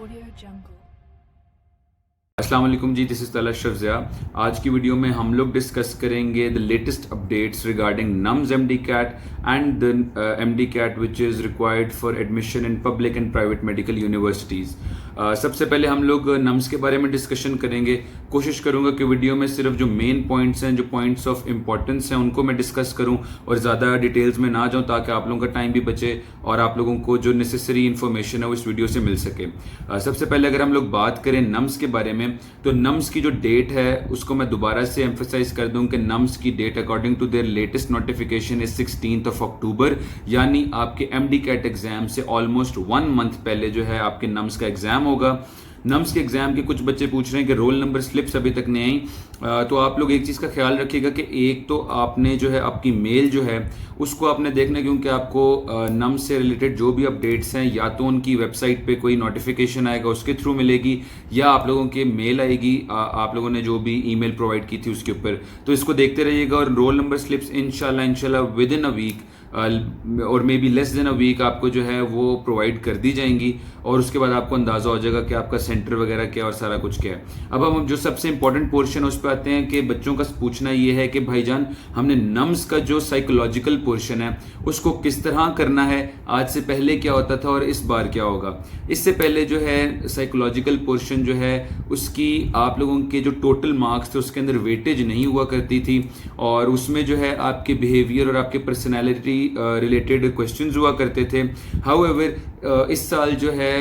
Audio Jungle. अस्सलाम वालेकुम जी, दिस इज़ तलत अशरफ ज़िया। आज की वीडियो में हम लोग डिस्कस करेंगे the latest updates regarding NUMS MD CAT and the MD CAT which is required for admission in public and private medical universities. सबसे पहले हम लोग नम्स के बारे में डिस्कशन करेंगे। कोशिश करूंगा कि वीडियो में सिर्फ जो मेन पॉइंट्स हैं, जो पॉइंट्स ऑफ इंपॉर्टेंस हैं, उनको मैं डिस्कस करूं और ज़्यादा डिटेल्स में ना जाऊं, ताकि आप लोगों का टाइम भी बचे और आप लोगों को जो नेसेसरी इन्फॉर्मेशन है वो इस वीडियो से मिल सके। सबसे पहले अगर हम लोग बात करें नम्स के बारे में, तो नम्स की जो डेट है उसको मैं दोबारा से एम्फेसाइज कर दूं कि नम्स की date according to their latest notification is 16 October, यानी आपके एमडी कैट एग्जाम से ऑलमोस्ट 1 मंथ पहले जो है आपके नम्स का एग्जाम होगा। नम्स के एग्जाम के कुछ बच्चे पूछ रहे हैं कि रोल नंबर स्लिप्स अभी तक नहीं आई। तो आप लोग एक चीज़ का ख्याल रखिएगा कि एक तो आपने जो है आपकी मेल जो है उसको आपने देखना, क्योंकि आपको नम्स से रिलेटेड जो भी अपडेट्स हैं या तो उनकी वेबसाइट पे कोई नोटिफिकेशन आएगा उसके थ्रू मिलेगी, या आप लोगों के मेल आएगी आप लोगों ने जो भी ईमेल प्रोवाइड की थी उसके ऊपर। तो इसको देखते रहिएगा और रोल नंबर स्लिप्स इंशाल्लाह विद इन अ वीक और maybe less than a week आपको जो है वो प्रोवाइड कर दी जाएंगी, और उसके बाद आपको अंदाज़ा हो जाएगा कि आपका सेंटर वगैरह क्या और सारा कुछ क्या है। अब हम जो सबसे इंपॉर्टेंट पोर्शन है उस पर आते हैं कि बच्चों का पूछना ये है कि भाईजान हमने नम्स का जो साइकोलॉजिकल पोर्शन है उसको किस तरह करना है, आज से पहले क्या होता था और इस बार क्या होगा। इससे पहले जो है साइकोलॉजिकल पोर्शन जो है उसकी आप लोगों के जो टोटल मार्क्स थे उसके अंदर वेटेज नहीं हुआ करती थी, और उसमें जो है आपके बिहेवियर और आपके पर्सनैलिटी रिलेटेड क्वेश्चंस हुआ करते थे। हाउएवर इस साल जो है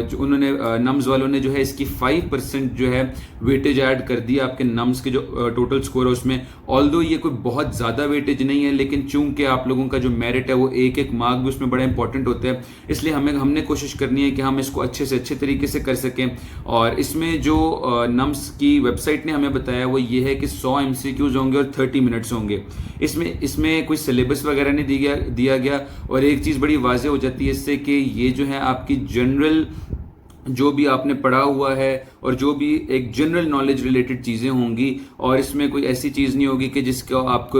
जो उन्होंने नम्स वालों ने जो है इसकी 5% जो है वेटेज ऐड कर दी आपके नम्स के जो टोटल स्कोर है उसमें। ऑल्दो ये कोई बहुत ज़्यादा वेटेज नहीं है, लेकिन चूंकि आप लोगों का जो मेरिट है वो एक एक मार्क भी उसमें बड़ा इंपॉर्टेंट होता है, इसलिए हमने कोशिश करनी है कि हम इसको अच्छे से अच्छे तरीके से कर सकें। और इसमें जो नम्स की वेबसाइट ने हमें बताया वो ये है कि 100 MCQs होंगे और 30 मिनट्स होंगे। इसमें कोई सिलेबस वगैरह नहीं दिया गया। और एक चीज़ बड़ी वाज़ेह हो जाती है इससे कि ये जो है आपकी जनरल जो भी आपने पढ़ा हुआ है और जो भी एक जनरल नॉलेज रिलेटेड चीज़ें होंगी, और इसमें कोई ऐसी चीज़ नहीं होगी कि जिसको आपको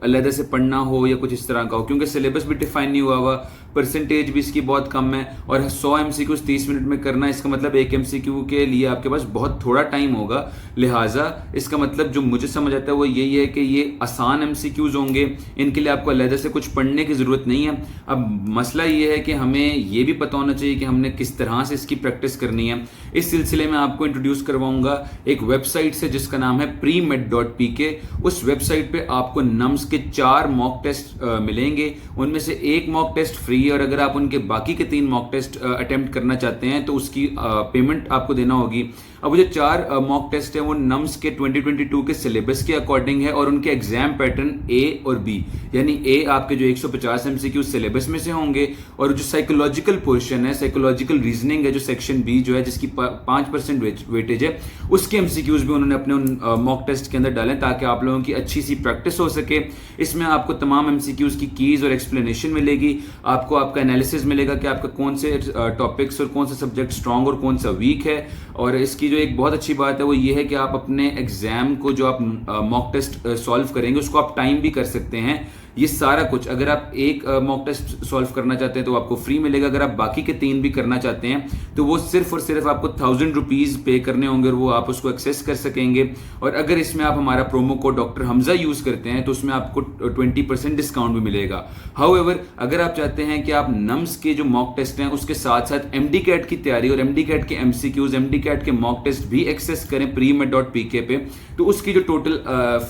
अलग से पढ़ना हो या कुछ इस तरह का हो, क्योंकि सिलेबस भी डिफाइन नहीं हुआ परसेंटेज भी इसकी बहुत कम है। और 100 MCQs 30 मिनट में करना, इसका मतलब एक MCQ के लिए आपके पास बहुत थोड़ा टाइम होगा। लिहाजा इसका मतलब जो मुझे समझ आता है वो यही है कि ये आसान MCQs होंगे, इनके लिए आपको अलग से कुछ पढ़ने की ज़रूरत नहीं है। अब मसला ये है कि हमें ये भी पता होना चाहिए कि हमने किस तरह से इसकी प्रैक्टिस करनी है। इस सिलसिले में आपको इंट्रोड्यूस करवाऊंगा एक वेबसाइट से जिसका नाम है premed.pk। उस वेबसाइट पे आपको नम्स के 4 मॉक टेस्ट मिलेंगे, उनमें से एक मॉक टेस्ट फ्री है, और अगर आप उनके बाकी के 3 मॉक टेस्ट अटेम्प्ट करना चाहते हैं तो उसकी पेमेंट आपको देना होगी। अब जो 4 मॉक टेस्ट है वो नम्स के 2022 के सिलेबस के अकॉर्डिंग है, और उनके एग्जाम पैटर्न ए और बी, यानी ए आपके जो 150 MCQ सिलेबस में से होंगे, और जो साइकोलॉजिकल पोर्शन है, साइकोलॉजिकल रीजनिंग है जो सेक्शन बी जो है जिसकी 5% वेटेज है, उसके MCQs भी उन्होंने अपने उन मॉक टेस्ट के अंदर डालें ताकि आप लोगों की अच्छी सी प्रैक्टिस हो सके। इसमें आपको तमाम MCQs की कीज और एक्सप्लेनेशन मिलेगी, आपको आपका एनालिसिस मिलेगा कि आपका कौन से टॉपिक्स और कौन सा सब्जेक्ट स्ट्रांग और कौन सा वीक है। और इसकी जो एक बहुत अच्छी बात है वो ये है कि आप अपने एग्जाम को जो आप मॉक टेस्ट सॉल्व करेंगे उसको आप टाइम भी कर सकते हैं। ये सारा कुछ अगर आप एक मॉक टेस्ट सॉल्व करना चाहते हैं तो आपको फ्री मिलेगा, अगर आप बाकी के 3 भी करना चाहते हैं तो वो सिर्फ और सिर्फ आपको 1000 रुपीज़ पे करने होंगे और वो आप उसको एक्सेस कर सकेंगे। और अगर इसमें आप हमारा promo code doctor Hamza use करते हैं तो उसमें आपको 20% डिस्काउंट भी मिलेगा। हाउएवर अगर आप चाहते हैं कि आप नम्स के जो मॉक टेस्ट हैं उसके साथ साथ एमडी कैट की तैयारी और एमडी कैट के MCQs, एमडी कैट के मॉक टेस्ट भी एक्सेस करें premed.pk पे, तो उसकी जो टोटल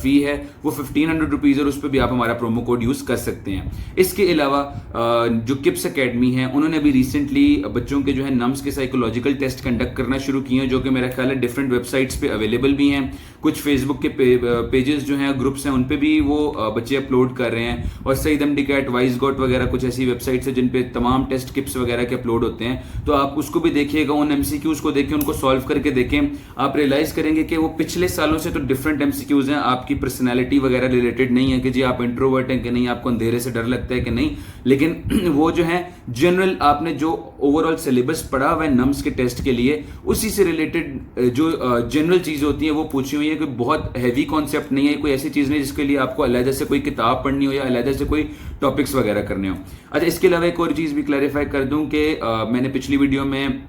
फी है वो 1500 रुपीज़, और उस पर भी आप हमारा प्रोमो कोड यूज़ कर सकते हैं। इसके अलावा जो किप्स एकेडमी है उन्होंने भी रिसेंटली बच्चों के जो है नम्स के साइकोलॉजिकल टेस्ट कंडक्ट करना शुरू किए हैं, जो कि मेरा ख्याल है डिफरेंट वेबसाइट्स पे अवेलेबल भी हैं। कुछ फेसबुक के पेजेस जो हैं, ग्रुप्स हैं, उन पे भी वो बच्चे अपलोड कर रहे हैं, और सईद एमडी कैट, वाइस गॉट वगैरह कुछ ऐसी वेबसाइट्स है जिन पे तमाम टेस्ट किप्स वगैरह के अपलोड होते हैं। तो आप उसको भी देखिएगा, उन MCQs को देखें, उनको सॉल्व करके देखें। आप रियलाइज करेंगे कि वो पिछले सालों से तो डिफरेंट MCQs हैं, आपकी पर्सनैलिटी वगैरह रिलेटेड नहीं है कि जी आप इंट्रोवर्ट हैं कि नहीं, आपको अंधेरे से डर लगता है कि नहीं, लेकिन वो जो है जनरल आपने जो ओवरऑल सिलेबस पढ़ा हुआ है नम्स के टेस्ट के लिए उसी से रिलेटेड जो जनरल चीज़ होती है वो पूछी हुई है। कोई बहुत हैवी कॉन्सेप्ट नहीं है, कोई ऐसी चीज़ नहीं जिसके लिए आपको अलग से कोई किताब पढ़नी हो या अलग से कोई टॉपिक्स वगैरह करने हो। अच्छा, इसके अलावा एक और चीज़ भी क्लैरिफाई कर दूं कि मैंने पिछली वीडियो में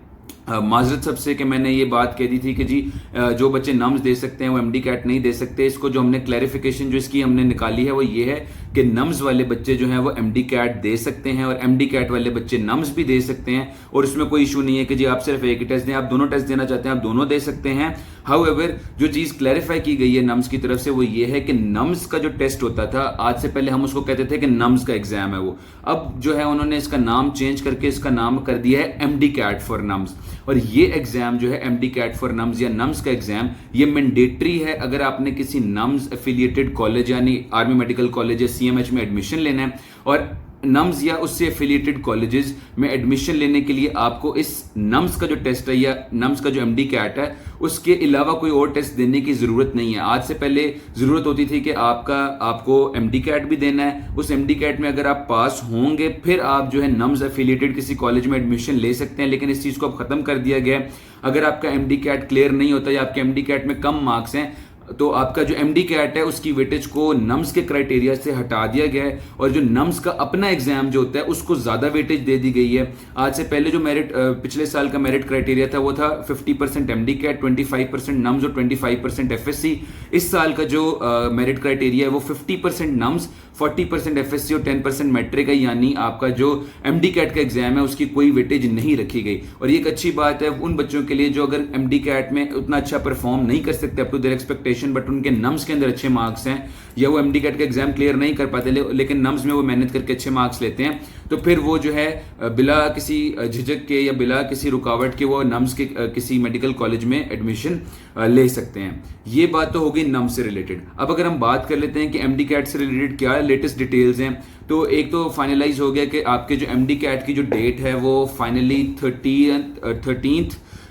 माजरत सबसे कि मैंने ये बात कह दी थी कि जी जो बच्चे नम्स दे सकते हैं वो एमडी कैट नहीं दे सकते। इसको जो हमने क्लैरिफिकेशन जो इसकी हमने निकाली है वो ये है कि नम्स वाले बच्चे जो हैं वो एमडी कैट दे सकते हैं और एमडी कैट वाले बच्चे नम्स भी दे सकते हैं, और इसमें कोई इशू नहीं है कि जी आप सिर्फ एक ही टेस्ट दें। आप दोनों टेस्ट देना चाहते हैं आप दोनों दे सकते हैं। हाउएवर जो चीज़ क्लैरिफाई की गई है नम्स की तरफ से वो ये है कि नम्स का जो टेस्ट होता था आज से पहले हम उसको कहते थे कि नम्स का एग्जाम है वो, अब जो है उन्होंने इसका नाम चेंज करके इसका नाम कर दिया है एमडी कैट फॉर नम्स। और ये एग्जाम जो है एमडी कैट फॉर नम्स या नम्स का एग्जाम ये मैंडेटरी है अगर आपने किसी नम्स एफिलिएटेड कॉलेज यानी आर्मी मेडिकल कॉलेज या सीएमएच में एडमिशन लेना है, और नम्स या उससे एफिलिएटेड कॉलेजेस में एडमिशन लेने के लिए आपको इस नम्स का जो टेस्ट है या नम्स का जो एमडी कैट है उसके अलावा कोई और टेस्ट देने की जरूरत नहीं है। आज से पहले जरूरत होती थी कि आपको एमडी कैट भी देना है, उस एमडी कैट में अगर आप पास होंगे फिर आप जो है नम्स एफिलिएटेड किसी कॉलेज में एडमिशन ले सकते हैं, लेकिन इस चीज को अब खत्म कर दिया गया है। अगर आपका एमडी कैट क्लियर नहीं होता या आपके एमडी कैट में कम मार्क्स हैं तो आपका जो एमडी कैट है उसकी वेटेज को नम्स के क्राइटेरिया से हटा दिया गया है, और जो नम्स का अपना एग्जाम जो होता है उसको ज्यादा वेटेज दे दी गई है। आज से पहले जो मेरिट पिछले साल का मेरिट क्राइटेरिया था वो था 50% एमडी कैट, 25% नम्स और 25% एफएससी। इस साल का जो मेरिट क्राइटेरिया है वो 50% नम्स, 40% एफएससी और 10% मैट्रिक है, यानी आपका जो एमडी कैट का एग्जाम है उसकी कोई वेटेज नहीं रखी गई। और ये एक अच्छी बात है उन बच्चों के लिए जो अगर एमडी कैट में उतना अच्छा परफॉर्म नहीं कर सकते up to their expectation, but उनके नम्स के अंदर अच्छे मार्क्स हैं या वो एमडी कैट का एग्जाम क्लियर नहीं कर पाते लेकिन नम्स में वो मेहनत करके अच्छे मार्क्स लेते हैं, तो फिर वो जो है बिला किसी झिझक के या बिला किसी रुकावट के वो नम्स के किसी मेडिकल कॉलेज में एडमिशन ले सकते हैं। ये बात तो हो गई नम्स से रिलेटेड। अब अगर हम बात कर लेते हैं कि एमडी कैट से रिलेटेड क्या लेटेस्ट डिटेल्स हैं, तो एक तो फाइनलाइज हो गया कि आपके जो एमडी कैट की जो डेट है वो फाइनली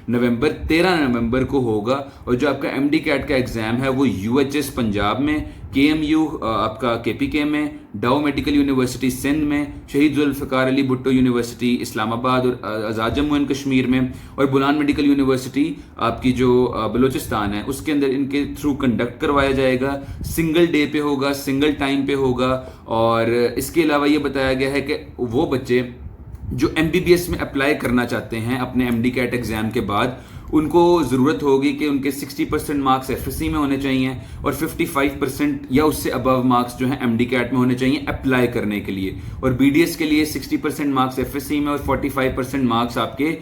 13 नवंबर को होगा, और जो आपका एमडी कैट का एग्जाम है वो यूएचएस पंजाब में, केएमयू आपका केपीके में, डाउ मेडिकल यूनिवर्सिटी सिंध में, शहीद जुल्फ़िकार अली भुट्टो यूनिवर्सिटी इस्लामाबाद और आज़ाद जम्मू एंड कश्मीर में, और बुलान मेडिकल यूनिवर्सिटी आपकी जो बलूचिस्तान है उसके अंदर इनके थ्रू कंडक्ट करवाया जाएगा। सिंगल डे पे होगा, सिंगल टाइम पे होगा। और इसके अलावा ये बताया गया है कि वो बच्चे जो एमबीबीएस में अप्लाई करना चाहते हैं अपने एमडी कैट एग्जाम के बाद उनको ज़रूरत होगी कि उनके 60% मार्क्स एफएससी में होने चाहिए और 55% या उससे अबव मार्क्स जो है एमडी कैट में होने चाहिए अप्लाई करने के लिए, और बीडीएस के लिए 60% मार्क्स एफएससी में और 45% मार्क्स आपके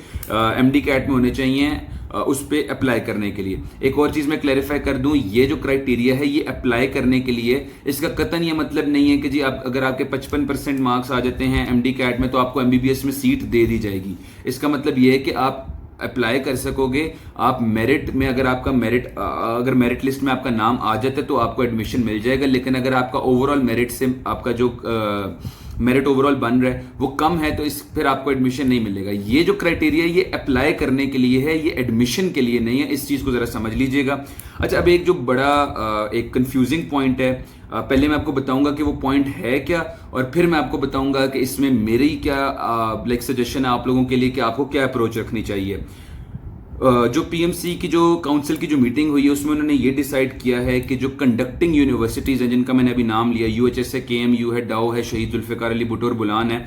एमडी कैट में होने चाहिए उस पे अप्लाई करने के लिए। एक और चीज़ मैं क्लैरिफाई कर दूं, ये जो क्राइटेरिया है ये अप्लाई करने के लिए, इसका कतन ये मतलब नहीं है कि जी आप अगर आपके 55% मार्क्स आ जाते हैं एमडी कैट में तो आपको एमबीबीएस में सीट दे दी जाएगी। इसका मतलब ये है कि आप अप्लाई कर सकोगे, आप मेरिट में अगर मेरिट लिस्ट में आपका नाम आ जाता है तो आपको एडमिशन मिल जाएगा, लेकिन अगर आपका ओवरऑल मेरिट से आपका जो मेरिट ओवरऑल बन रहा है वो कम है तो फिर आपको एडमिशन नहीं मिलेगा। ये जो क्राइटेरिया ये अप्लाई करने के लिए है, ये एडमिशन के लिए नहीं है, इस चीज़ को ज़रा समझ लीजिएगा। अच्छा, अब एक जो बड़ा एक कंफ्यूजिंग पॉइंट है, पहले मैं आपको बताऊंगा कि वो पॉइंट है क्या, और फिर मैं आपको बताऊंगा कि इसमें मेरी क्या लाइक सजेशन है आप लोगों के लिए कि आपको क्या अप्रोच रखनी चाहिए। जो पीएमसी की जो काउंसिल की जो मीटिंग हुई है उसमें उन्होंने ये डिसाइड किया है कि जो कंडक्टिंग यूनिवर्सिटीज़ हैं जिनका मैंने अभी नाम लिया, यूएचएस है, केएमयू है, डाउ है, शहीद जुल्फ़िकार अली भुट्टो और बुलान है,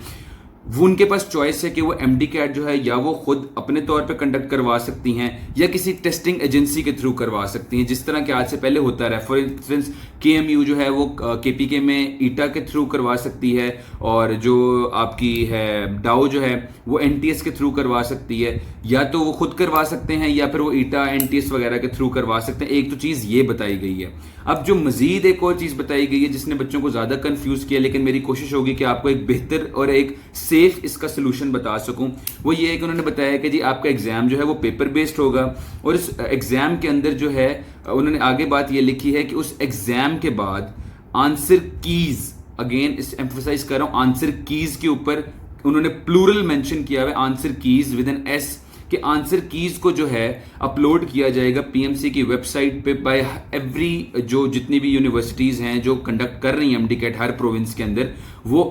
वो उनके पास चॉइस है कि वो एमडी कैट जो है या वो खुद अपने तौर पे कंडक्ट करवा सकती हैं या किसी टेस्टिंग एजेंसी के थ्रू करवा सकती हैं, जिस तरह के आज से पहले होता रहा। फॉर इंस्टेंस केएमयू जो है वो केपीके में ईटा के थ्रू करवा सकती है, और जो आपकी है डाउ जो है वो एनटीएस के थ्रू करवा सकती है, या तो वो खुद करवा सकते हैं या फिर वो ईटा एनटीएस वगैरह के थ्रू करवा सकते हैं। एक तो चीज़ ये बताई गई है। अब जो मजीद एक और चीज़ बताई गई है जिसने बच्चों को ज़्यादा कंफ्यूज किया, लेकिन मेरी कोशिश होगी कि आपको एक बेहतर और एक सेफ इसका सोल्यूशन बता सकूं, वो ये है कि उन्होंने बताया कि जी आपका एग्जाम जो है वो पेपर बेस्ड होगा, और इस एग्जाम के अंदर जो है उन्होंने आगे बात ये लिखी है कि उस एग्जाम के बाद आंसर कीज, अगेन इस एम्फोसाइज कर रहा हूं, आंसर कीज के ऊपर उन्होंने प्लूरल मेंशन किया है, answer keys with N S, कि आंसर कीज को जो है अपलोड किया जाएगा पीएमसी की वेबसाइट पे बाय एवरी, जो जितनी भी यूनिवर्सिटीज हैं जो कंडक्ट कर रही हैं एमडी कैट हर प्रोविंस के अंदर, वो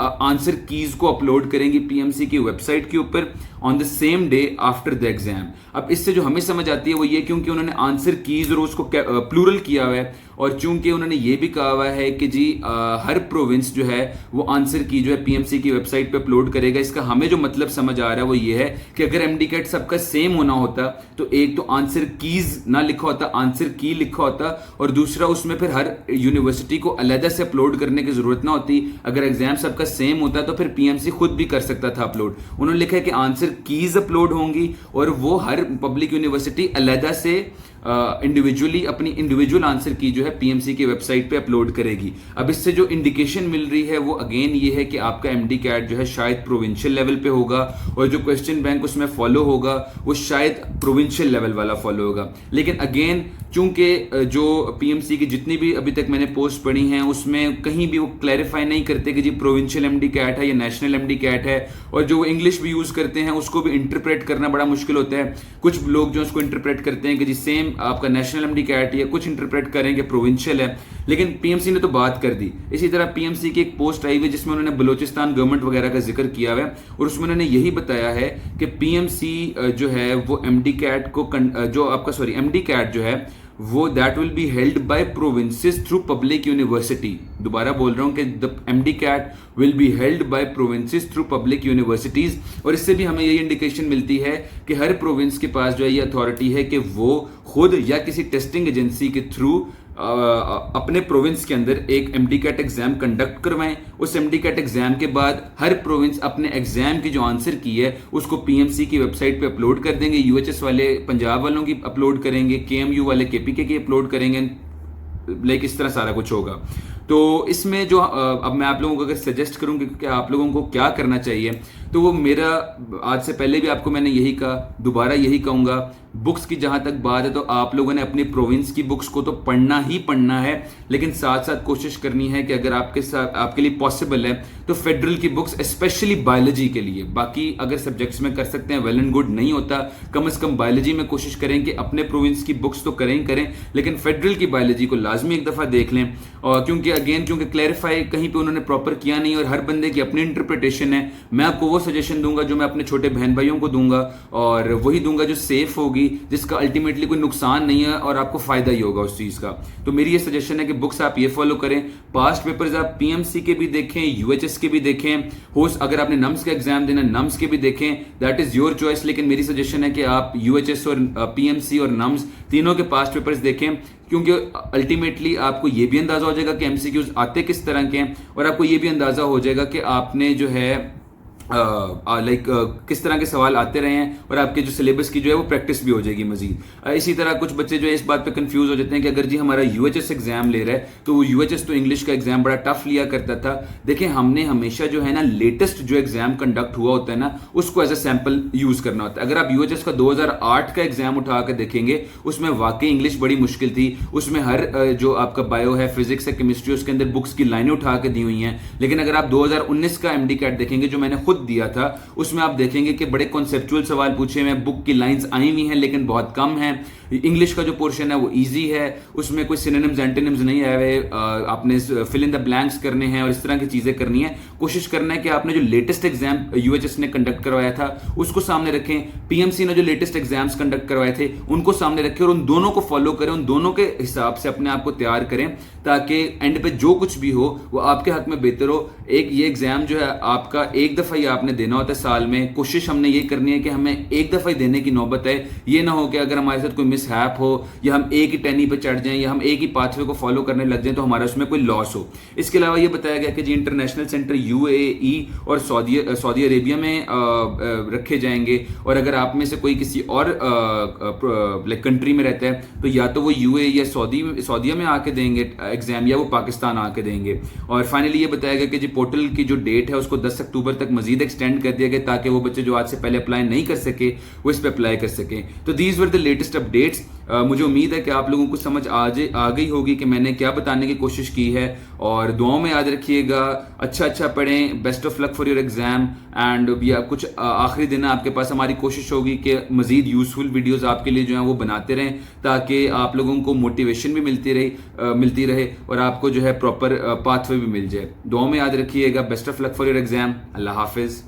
आंसर कीज को अपलोड करेंगी पीएमसी की वेबसाइट के ऊपर, on the same day after the exam. अब इससे जो हमें समझ आती है वो ये, क्योंकि उन्होंने आंसर कीज और उसको प्लूरल किया हुआ है, और चूंकि उन्होंने ये भी कहा हुआ है कि जी हर प्रोविंस जो है वो आंसर की जो है पीएमसी की वेबसाइट पे अपलोड करेगा। इसका हमें जो मतलब समझ आ रहा है वो ये है कि अगर एमडी कैट सबका सेम होना होता तो एक तो आंसर कीज ना लिखा होता, आंसर की लिखा होता, और दूसरा उसमें फिर हर यूनिवर्सिटी को अलग से अपलोड करने की जरूरत ना होती। अगर एग्जाम सबका सेम होता तो फिर पीएमसी खुद भी कर सकता था अपलोड। उन्होंने लिखा है कि आंसर कीज अपलोड होंगी और वो हर पब्लिक यूनिवर्सिटी अलग से इंडिविजुअली अपनी इंडिविजुअल आंसर की जो है पीएमसी की वेबसाइट पे अपलोड करेगी। अब इससे जो इंडिकेशन मिल रही है वो अगेन ये है कि आपका एमडी कैट जो है शायद प्रोविंशियल लेवल पे होगा, और जो क्वेश्चन बैंक उसमें फॉलो होगा वो शायद प्रोविंशियल लेवल वाला फॉलो होगा। लेकिन अगेन चूंकि जो पीएमसी की जितनी भी अभी तक मैंने पोस्ट पढ़ी हैं उसमें कहीं भी वो क्लैरिफाई नहीं करते कि जी प्रोविंशियल एमडी कैट है या नेशनल एमडी कैट है, और जो वो इंग्लिश भी यूज करते हैं उसको भी इंटरप्रेट करना बड़ा मुश्किल होता है। कुछ लोग जो उसको इंटरप्रेट करते हैं कि जी सेम आपका नेशनल एमडी कैट, या कुछ इंटरप्रेट करेंगे प्रोविंशियल है, लेकिन पीएमसी ने तो बात कर दी। इसी तरह पीएमसी की एक पोस्ट आई हुई जिसमें उन्होंने बलूचिस्तान गवर्नमेंट वगैरह का जिक्र किया है, और उसमें उन्होंने यही बताया है कि पीएमसी जो है वो एमडी कैट को जो आपका एमडी कैट जो है वो that will be held by provinces through public university. दोबारा बोल रहा हूं कि the MD CAT will be held by provinces through public universities. और इससे भी हमें यही इंडिकेशन मिलती है कि हर प्रोविंस के पास जो है ये अथॉरिटी है कि वो खुद या किसी टेस्टिंग एजेंसी के थ्रू अपने प्रोविंस के अंदर एक एमडी कैट एग्जाम कंडक्ट करवाएं। उस एमडी कैट एग्जाम के बाद हर प्रोविंस अपने एग्जाम की जो आंसर की है उसको पीएमसी की वेबसाइट पे अपलोड कर देंगे। यूएचएस वाले पंजाब वालों की अपलोड करेंगे, केएमयू वाले केपीके की अपलोड करेंगे, लाइक इस तरह सारा कुछ होगा। तो इसमें जो अब मैं आप लोगों को अगर सजेस्ट करूं कि आप लोगों को क्या करना चाहिए, तो वो मेरा आज से पहले भी आपको मैंने यही कहा, दोबारा यही कहूंगा। बुक्स की जहां तक बात है तो आप लोगों ने अपनी प्रोविंस की बुक्स को तो पढ़ना ही पढ़ना है, लेकिन साथ साथ कोशिश करनी है कि अगर आपके लिए पॉसिबल है तो फेडरल की बुक्स, स्पेशली बायोलॉजी के लिए, बाकी अगर सब्जेक्ट्स में कर सकते हैं वेल एंड गुड, नहीं होता कम से कम बायोलॉजी में कोशिश करें कि अपने प्रोविंस की बुक्स तो करें, लेकिन फेडरल की बायोलॉजी को लाजमी एक दफा देख लें। और क्योंकि क्लैरिफाई कहीं पे उन्होंने प्रॉपर किया नहीं और हर बंदे की अपनी इंटरप्रिटेशन है। मैं आपको वो सजेशन दूंगा जो मैं अपने छोटे बहन भाइयों को दूंगा, और वही दूंगा जो सेफ होगी, जिसका अल्टीमेटली कोई नुकसान नहीं है और आपको फायदा ही होगा उस चीज का। तो मेरी ये सजेशन है कि बुक्स आप ये फॉलो करें। पास्ट पेपर्स आप पीएमसी के भी देखें, यूएचएस के भी देखें, अगर आपने नम्स का एग्जाम देना नम्स के भी देखें, दैट इज योर चॉइस। लेकिन मेरी सजेशन है कि आप यूएचएस और पीएमसी और नम्स तीनों के पास्ट पेपर्स देखें, क्योंकि अल्टीमेटली आपको यह भी अंदाजा हो जाएगा कि एमसीक्यूज आते किस तरह के हैं, और आपको यह भी अंदाजा हो जाएगा कि आपने जो है किस तरह के सवाल आते रहे हैं, और आपके जो सिलेबस की जो है वो प्रैक्टिस भी हो जाएगी मजीद। इसी तरह कुछ बच्चे जो है इस बात पे कंफ्यूज हो जाते हैं कि अगर जी हमारा यूएचएस एग्जाम ले रहा है तो वो यूएचएस तो इंग्लिश का एग्जाम बड़ा टफ लिया करता था। देखें, हमने हमेशा जो है ना लेटेस्ट जो एग्जाम कंडक्ट हुआ होता है ना उसको एज ए सैंपल यूज करना होता है। अगर आप यूएचएस का 2008 का एग्जाम उठा कर देखेंगे उसमें वाकई इंग्लिश बड़ी मुश्किल थी। उसमें हर जो आपका बायो है, फिजिक्स है, केमिस्ट्री, उसके अंदर बुक्स की लाइनें उठा के दी हुई हैं। लेकिन अगर आप 2019 का एमडी कैट देखेंगे जो मैंने खुद दिया था, उसमें आप देखेंगे कि बड़े कॉन्सेप्चुअल सवाल पूछे हुए हैं, बुक की लाइंस आई हुई हैं लेकिन बहुत कम हैं। इंग्लिश का जो पोर्शन है वो इजी है, उसमें कोई सिनोनिम्स एंटोनिम्स नहीं आए हुए, आपने फिल इन द ब्लैंक्स करने हैं और इस तरह की चीजें करनी है। कोशिश करना है कि आपने जो लेटेस्ट एग्जाम यूएचएस ने कंडक्ट करवाया था उसको सामने रखें, पीएमसी ने जो लेटेस्ट एग्जाम्स कंडक्ट करवाए थे उनको सामने रखें, और उन दोनों को फॉलो करें, उन दोनों के हिसाब से अपने आप को तैयार करें, ताकि एंड पे जो कुछ भी हो वो आपके हक में बेहतर हो। एक ये एग्जाम जो है आपका एक दफा ही आपने देना होता है साल में। कोशिश हमने ये करनी है कि हमें एक दफा ही देने की नौबत है। ये ना हो कि अगर हमारे साथ कोई मिसहैप हो या हम एक ही टर्नी पे चढ़ जाएं या हम एक ही पाथवे को फॉलो करने लग जाएं तो हमारा उसमें कोई लॉस हो। इसके अलावा ये बताया गया कि जी इंटरनेशनल सेंटर यूएई और सऊदी अरेबिया में रखे जाएंगे, और अगर आप में से कोई किसी और कंट्री में रहता है तो या तो वो यूएई या सऊदीया में आके देंगे एग्जाम, या वो पाकिस्तान आके देंगे। और फाइनली ये बताया गया कि जी पोर्टल की जो डेट है उसको 10 अक्टूबर तक मजीद एक्सटेंड कर दिया गया, ताकि वो बच्चे जो आज से पहले अप्लाई नहीं कर सके वो इस पे अप्लाई कर सके। तो these were the latest updates. मुझे उम्मीद है कि आप लोगों को समझ आ गई होगी कि मैंने क्या बताने की कोशिश की है, और दुआओं में याद रखिएगा, अच्छा पढ़ें, best of luck for your exam. And कुछ आखिरी दिन है आपके पास, हमारी कोशिश होगी कि मजीद यूजफुल वीडियोस आपके लिए जो है वो बनाते रहें, ताकि आप लोगों को मोटिवेशन भी मिलती रहे और आपको जो है प्रॉपर पाथवे भी मिल जाए। दुआओं में याद रखिएगा, best of luck for your exam. Allah Hafiz.